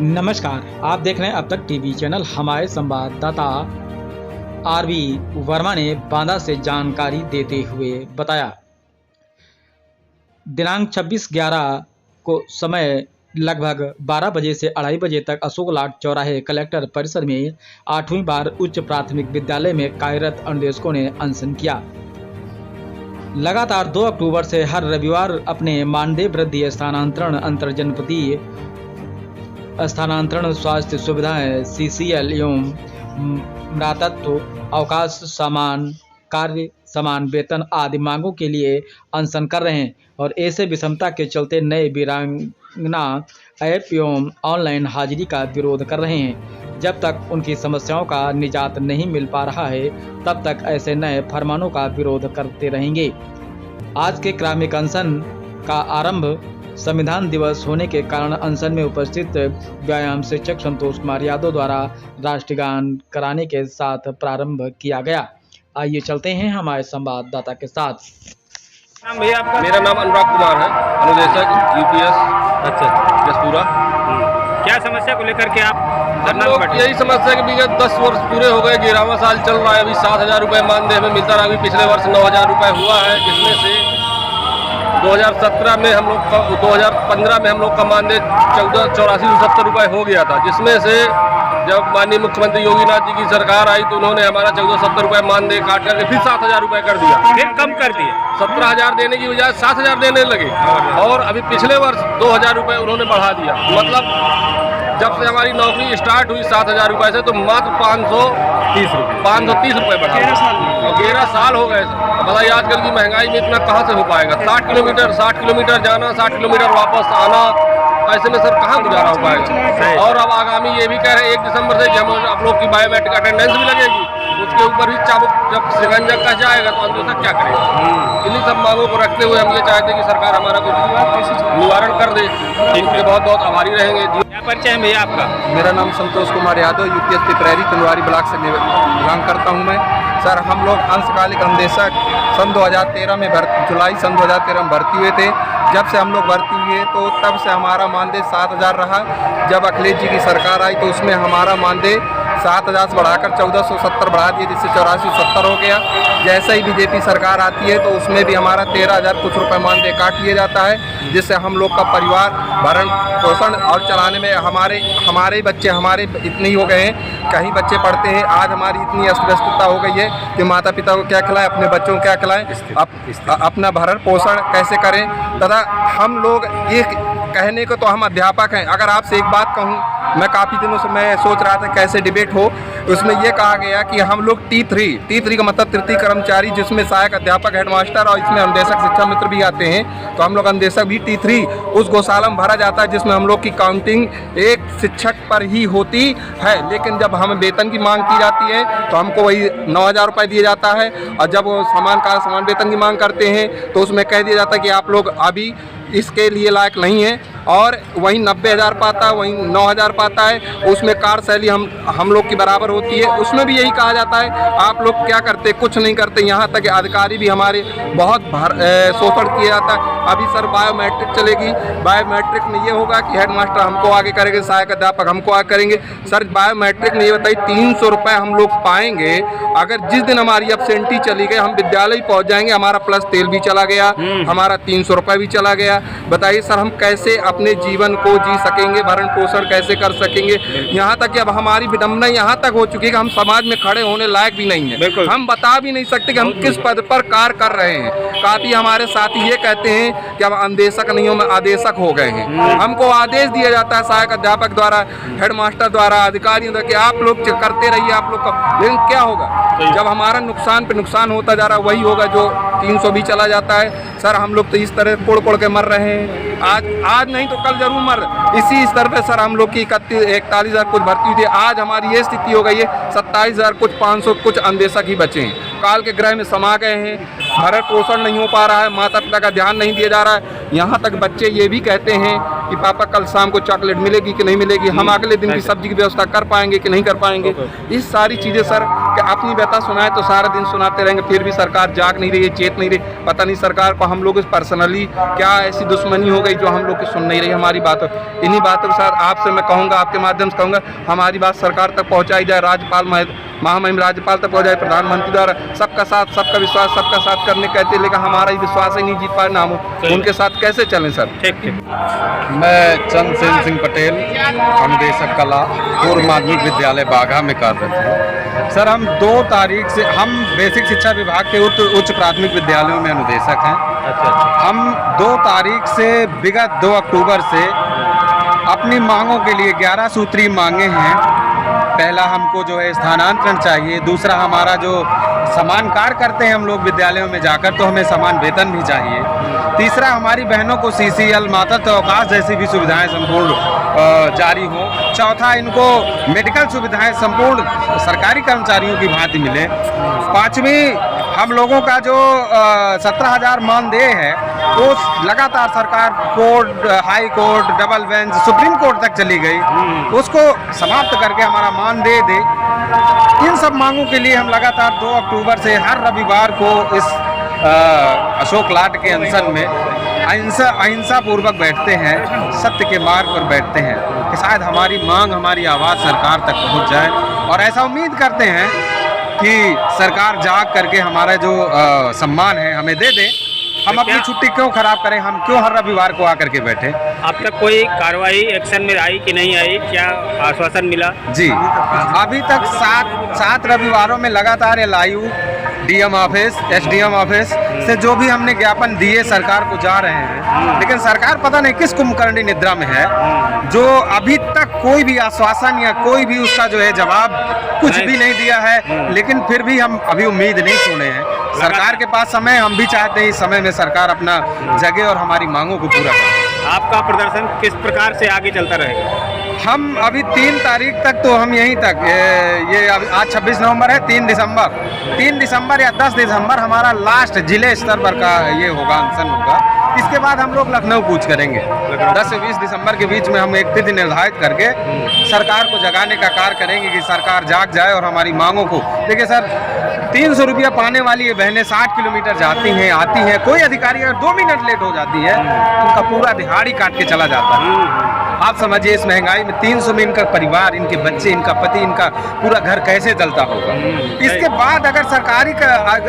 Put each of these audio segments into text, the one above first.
नमस्कार, आप देख रहे हैं अब तक टीवी चैनल। हमारे संवाददाता आरवी वर्मा ने बांदा से जानकारी देते हुए बताया, दिनांक 26/11 को समय लगभग 12 बजे से 2:30 बजे तक अशोक लाट चौराहे कलेक्टर परिसर में 8वीं बार उच्च प्राथमिक विद्यालय में कार्यरत अनुदेशकों ने अनशन किया। लगातार 2 अक्टूबर से हर रविवार अपने मानदेय वृद्धि, स्थानांतरण, अंतरजनपदीय स्थानांतरण, स्वास्थ्य सुविधाएं, सीसीएल एवं मृतत्व, अवकाश, समान कार्य, समान वेतन आदि मांगों के लिए अनशन कर रहे हैं और ऐसे विषमता के चलते नए वीरांगना ऐप एवं ऑनलाइन हाजिरी का विरोध कर रहे हैं। जब तक उनकी समस्याओं का निजात नहीं मिल पा रहा है, तब तक ऐसे नए फरमानों का विरोध करते रहेंगे। आज के क्रमिक अनशन का आरंभ संविधान दिवस होने के कारण अनशन में उपस्थित व्यायाम शिक्षक संतोष कुमार यादव द्वारा राष्ट्रगान कराने के साथ प्रारंभ किया गया। आइए चलते हैं हमारे संवाददाता के साथ। भैया आपका? मेरा नाम अनुराग कुमार है, अनुदेशक यूपीएस जसपुरा। क्या समस्या को लेकर के आप धरना हम लोग बैठे? यही समस्या कि विगत 10 वर्ष पूरे हो गए, 11वां साल चल रहा है। अभी 7,000 रुपये मानदेय हमें मिलता रहा। अभी पिछले वर्ष 9,000 रुपये हुआ है, जिसमें से 2017 में हम लोग का 2015 में हम लोग का मानदेय 14,8470 रुपये हो गया था, जिसमें से जब माननीय मुख्यमंत्री योगीनाथ जी की सरकार आई तो उन्होंने हमारा 1470 रुपये मानदेय काट करके फिर 7,000 रुपये कर दिया। फिर कम कर दिए, 17,000 देने की बजाय 7,000 देने लगे। और अभी पिछले वर्ष 2,000 रुपये उन्होंने बढ़ा दिया। मतलब जब से हमारी नौकरी स्टार्ट हुई 7,000 रुपये से, तो मात्र 530 रुपये बढ़ा। 13 साल हो गए। बताइए आजकल की महंगाई में इतना कहाँ से हो पाएगा? 60 किलोमीटर जाना, 60 किलोमीटर वापस आना, ऐसे में सर कहाँ गुजारा हो पाएगा? और अब आगामी ये भी कह रहे हैं 1 दिसंबर से कि हम आप लोग की बायोमेट्रिक अटेंडेंस भी लगेगी, उसके ऊपर भी चाबुक जब शिकंजा कस जाएगा तो अंदर क्या करेगा? इन्हीं सब मांगों को रखते हुए हम ये चाहते हैं कि सरकार हमारा कुछ निवारण कर दे। इनके बहुत बहुत आभारी रहेंगे। क्या परिचय है भैया आपका? मेरा नाम संतोष कुमार यादव, यूपीएस पिपरेरी तलवारी ब्लॉक से बिलोंग करता हूं मैं। सर, हम लोग अंशकालिक अनुदेशक सन 2013 में जुलाई सन 2013 में भर्ती हुए थे। जब से हम लोग भर्ती हुए तो तब से हमारा मानदेय 7,000 रहा। जब अखिलेश जी की सरकार आई तो उसमें हमारा मानदेय 7,000 से बढ़ाकर 1,470 बढ़ा दिए, जिससे 8470 हो गया। जैसे ही बीजेपी सरकार आती है तो उसमें भी हमारा 13,000 कुछ रुपये मानदेय काट लिया जाता है, जिससे हम लोग का परिवार भरण पोषण और चलाने में हमारे बच्चे हमारे इतने ही हो गए हैं। कहीं बच्चे पढ़ते हैं, आज हमारी इतनी अस्त व्यस्तता हो गई है कि माता पिता को क्या खिलाएं, अपने बच्चों को क्या खिलाएं, अपना भरण पोषण कैसे करें। तथा हम लोग ये कहने को तो हम अध्यापक हैं। अगर आपसे एक बात कहूँ, मैं काफ़ी दिनों से मैं सोच रहा था कैसे डिबेट हो, उसमें यह कहा गया कि हम लोग T3 का मतलब तृतीय कर्मचारी, जिसमें सहायक अध्यापक, हेडमास्टर और इसमें अनुदेशक शिक्षा मित्र भी आते हैं, तो हम लोग अनुदेशक भी T3 उस गौशाला में भरा जाता है, जिसमें हम लोग की काउंटिंग एक शिक्षक पर ही होती है। लेकिन जब हमें वेतन की मांग की जाती है तो हमको वही 9,000 रुपये दिया जाता है, और जब वो समान वेतन की मांग करते हैं तो उसमें कह दिया जाता है कि आप लोग अभी इसके लिए लायक नहीं है। और वहीं 90,000 पाता है, वहीं 9,000 पाता है। उसमें कार्यशैली हम लोग की बराबर होती है, उसमें भी यही कहा जाता है आप लोग क्या करते, कुछ नहीं करते। यहाँ तक अधिकारी भी हमारे बहुत शोषण किया जाता है। अभी सर बायोमेट्रिक चलेगी, बायोमेट्रिक में ये होगा कि हेडमास्टर हमको आगे करेंगे, सहायक अध्यापक हमको आगे करेंगे। सर, बायोमेट्रिक में ये बताइए 300 रुपये हम लोग पाएंगे। अगर जिस दिन हमारी एब्सेंटी चली गई, हम विद्यालय पहुँच जाएंगे, हमारा प्लस तेल भी चला गया, हमारा 300 रुपये भी चला गया। बताइए सर, हम कैसे अपने जीवन को जी सकेंगे, भरण पोषण कैसे कर सकेंगे? यहाँ तक कि अब हमारी विडम्बना यहाँ तक हो चुकी है कि हम समाज में खड़े होने लायक भी नहीं है। हम बता भी नहीं सकते कि हम किस पद पर कार्य कर रहे हैं। काफी हमारे साथी ये कहते हैं कि हम अनुदेशक नहीं हो, मैं आदेशक हो गए हैं। हमको आदेश दिया जाता है सहायक अध्यापक द्वारा, हेडमास्टर द्वारा, अधिकारियों द्वारा कि आप लोग करते रहिए, आप लोग का। लेकिन क्या होगा जब हमारा नुकसान पे नुकसान होता जा रहा है? वही होगा जो 300 भी चला जाता है। सर, हम लोग तो इस तरह कोड़ के मर रहे हैं। आज नहीं तो कल जरूर मर। इसी स्तर पे सर हम लोग की 41,000 कुछ भर्ती हुई थी। आज हमारी ये स्थिति हो गई है 27,000 कुछ 500 कुछ अनुदेशक ही बचे हैं। काल के ग्रह में समा गए हैं, भरण पोषण नहीं हो पा रहा है, माता पिता का ध्यान नहीं दिया जा रहा है। यहाँ तक बच्चे ये भी कहते हैं कि पापा कल शाम को चॉकलेट मिलेगी कि नहीं मिलेगी, हम अगले दिन की सब्जी की व्यवस्था कर पाएंगे कि नहीं कर पाएंगे। इस सारी चीज़ें सर कि अपनी व्यथा सुनाए तो सारा दिन सुनाते रहेंगे, फिर भी सरकार जाग नहीं रही है, चेत नहीं रही। पता नहीं सरकार को हम लोग पर्सनली क्या ऐसी दुश्मनी हो गई जो हम लोग की सुन नहीं रही हमारी बात। इन्हीं बातों के साथ आपसे मैं कहूँगा, आपके माध्यम से कहूँगा, हमारी बात सरकार तक पहुँचाई जाए, राज्यपाल महामहिम राज्यपाल तक पहुँचाए, प्रधानमंत्री द्वारा सबका साथ, सबका विश्वास, सबका साथ करने कहते हैं, लेकिन हमारा ही विश्वास ही नहीं जीत पाए ना, हम उनके साथ कैसे चलें सर। ठीक ठीक। मैं चंद्रसेन सिंह पटेल, अनुदेशक कला, पूर्व माध्यमिक विद्यालय बाघा में कार्यरत हूँ। सर हम 2 तारीख से हम बेसिक शिक्षा विभाग के उच्च प्राथमिक विद्यालयों में अनुदेशक हैं। अच्छा। हम 2 तारीख से विगत 2 अक्टूबर से अपनी मांगों के लिए 11 सूत्री मांगे हैं। पहला हमको जो है स्थानांतरण चाहिए, दूसरा हमारा जो समान कार्य करते हैं हम लोग विद्यालयों में जाकर तो हमें समान वेतन भी चाहिए, तीसरा हमारी बहनों को CCL मातृत्व अवकाश जैसी भी सुविधाएं संपूर्ण जारी हो, चौथा इनको मेडिकल सुविधाएं संपूर्ण सरकारी कर्मचारियों की भांति मिले, पांचवी हम लोगों का जो 17,000 मानदेय है वो लगातार सरकार court, high court, double bench, supreme court तक चली गई, उसको समाप्त करके हमारा मानदेय दे। इन सब मांगों के लिए हम लगातार 2 अक्टूबर से हर रविवार को इस अशोक लाट के अनशन में अहिंसा पूर्वक बैठते हैं, सत्य के मार्ग पर बैठते हैं कि शायद हमारी मांग, हमारी आवाज़ सरकार तक पहुंच जाए। और ऐसा उम्मीद करते हैं कि सरकार जाग करके हमारा जो सम्मान है हमें दे दे। हम अपनी छुट्टी क्यों खराब करें, हम क्यों हर रविवार को आकर के बैठे। अब तक कोई कार्रवाई एक्शन में आई कि नहीं आई, क्या आश्वासन मिला? जी अभी तक 7 रविवारों में लगातार LIU, DM office, SDM office से जो भी हमने ज्ञापन दिए सरकार को जा रहे हैं, लेकिन सरकार पता नहीं किस कुंभकर्णी निद्रा में है जो अभी तक कोई भी आश्वासन या कोई भी उसका जो है जवाब कुछ भी नहीं दिया है। लेकिन फिर भी हम अभी उम्मीद नहीं छोड़े हैं, सरकार के पास समय, हम भी चाहते हैं इस समय में सरकार अपना जगह और हमारी मांगों को पूरा करे। आपका प्रदर्शन किस प्रकार से आगे चलता रहेगा? हम अभी 3 तारीख तक तो हम यहीं तक, ये आज 26 नवंबर है, 3 दिसंबर या 10 दिसंबर हमारा लास्ट जिले स्तर पर का ये होगा, अनशन होगा। इसके बाद हम लोग लखनऊ कूच करेंगे। 10 से 20 दिसंबर के बीच में हम एक तिथि निर्धारित करके सरकार को जगाने का कार्य करेंगे कि सरकार जाग जाए और हमारी मांगों को। देखिए सर, 300 रुपया पाने वाली ये बहनें 60 किलोमीटर जाती हैं, आती हैं, कोई अधिकारी अगर 2 मिनट लेट हो जाती है उनका पूरा दिहाड़ी काट के चला जाता है। आप समझिए इस महंगाई में 300 में इनका परिवार, इनके बच्चे, इनका पति, इनका पूरा घर कैसे चलता होगा। इसके बाद अगर सरकारी का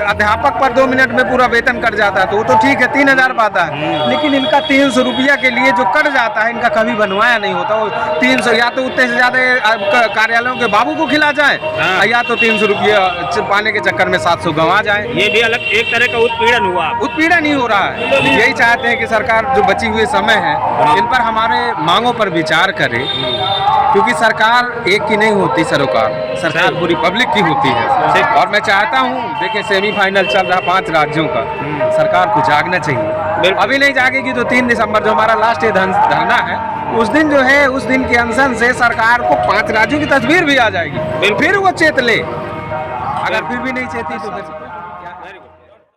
अध्यापक पर 2 मिनट में पूरा वेतन कट जाता है तो वो तो ठीक है, 3,000 पाता है, लेकिन इनका 300 रुपया के लिए जो कट जाता है, इनका कभी बनवाया नहीं होता। वो 300 या तो उतने से ज्यादा कार्यालयों के बाबू को खिला जाए, या तो 300 रुपया पाने के चक्कर में 700 गंवा जाए। ये भी अलग एक तरह का उत्पीड़न हुआ। उत्पीड़न ही हो रहा है। यही चाहते हैं कि सरकार जो बची हुए समय है इन पर हमारे मांगों पर विचार करे, क्योंकि सरकार एक की नहीं होती, सरकार पूरी पब्लिक की होती है। और मैं चाहता हूँ, देखिए सेमीफाइनल चल रहा 5 राज्यों का, सरकार को जागना चाहिए। अभी नहीं जागेगी तो 3 दिसंबर जो हमारा लास्ट धरना है, उस दिन जो है, उस दिन के अनशन से सरकार को 5 राज्यों की तस्वीर भी आ जाएगी, फिर वो चेत ले। अगर फिर भी नहीं चेती तो फिर